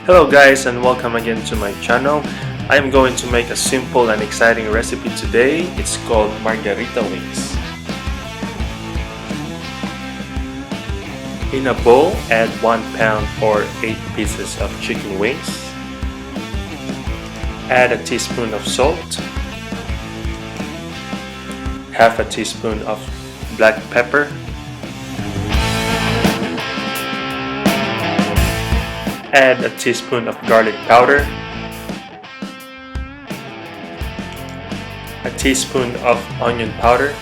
Hello guys and welcome again to my channel. I am going to make a simple and exciting recipe today. It's called Margarita wings. In a bowl, add 1 pound or 8 pieces of chicken wings. Add a teaspoon of salt, half a teaspoon of black pepper, add a teaspoon of garlic powder, a teaspoon of onion powder,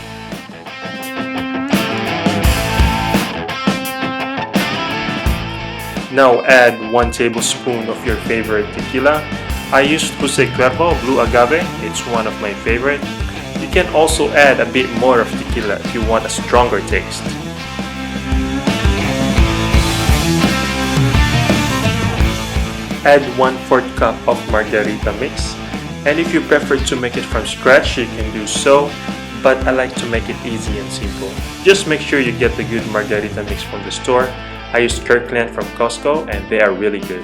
now add 1 tablespoon of your favorite tequila. I used Kusina Blue Agave, it's one of my favorite. You can also add a bit more of tequila if you want a stronger taste. Add 1/4 cup of margarita mix, and if you prefer to make it from scratch you can do so, but I like to make it easy and simple. Just make sure you get the good margarita mix from the store. I use Kirkland from Costco and they are really good.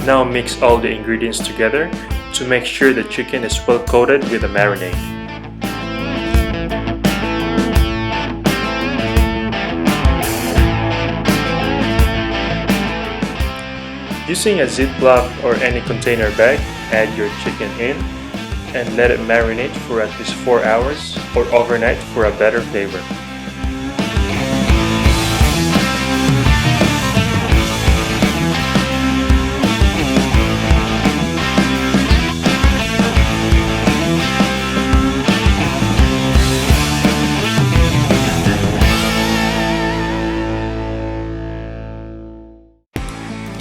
Now mix all the ingredients together to make sure the chicken is well coated with a marinade. Using a Ziploc or any container bag, add your chicken in and let it marinate for at least 4 hours or overnight for a better flavor.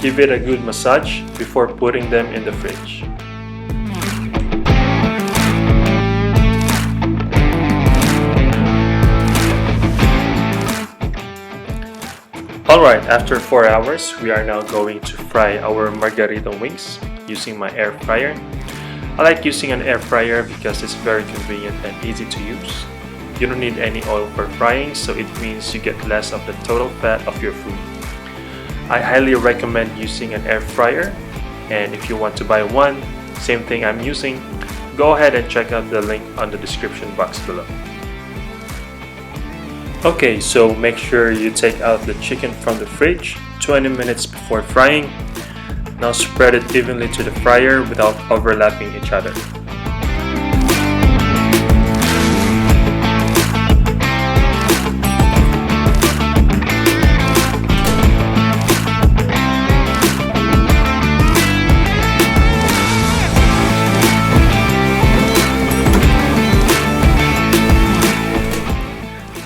Give it a good massage before putting them in the fridge. Alright, after 4 hours, we are now going to fry our margarita wings using my air fryer. I like using an air fryer because it's very convenient and easy to use. You don't need any oil for frying, so it means you get less of the total fat of your food. I highly recommend using an air fryer, and if you want to buy one, same thing I'm using, go ahead and check out the link on the description box below. Okay, so make sure you take out the chicken from the fridge 20 minutes before frying. Now spread it evenly to the fryer without overlapping each other.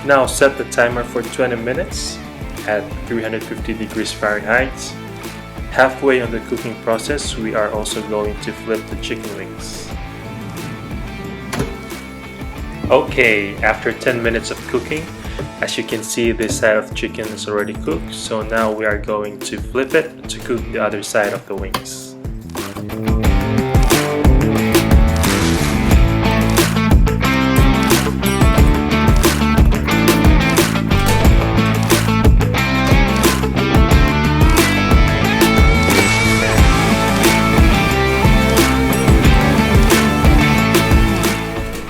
Now set the timer for 20 minutes at 350 degrees Fahrenheit. Halfway on the cooking process, we are also going to flip the chicken wings. Okay, after 10 minutes of cooking, as you can see, this side of the chicken is already cooked, so now we are going to flip it to cook the other side of the wings.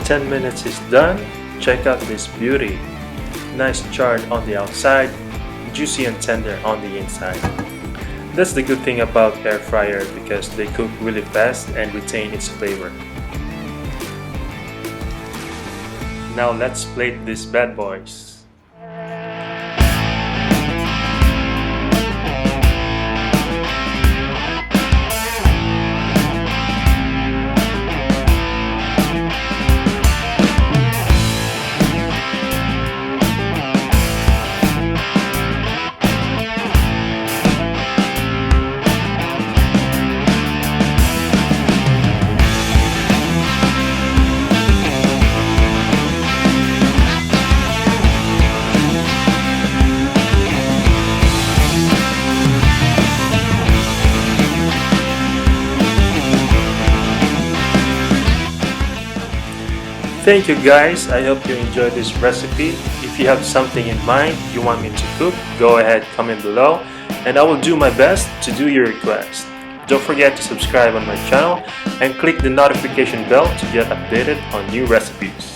Ten minutes is done. Check out this beauty. Nice charred on the outside, juicy and tender on the inside. That's the good thing about air fryer because they cook really fast and retain its flavor. Now let's plate these bad boys. Thank you guys, I hope you enjoyed this recipe. If you have something in mind you want me to cook, go ahead, comment below. and I will do my best to do your request. Don't forget to subscribe on my channel and click the notification bell to get updated on new recipes.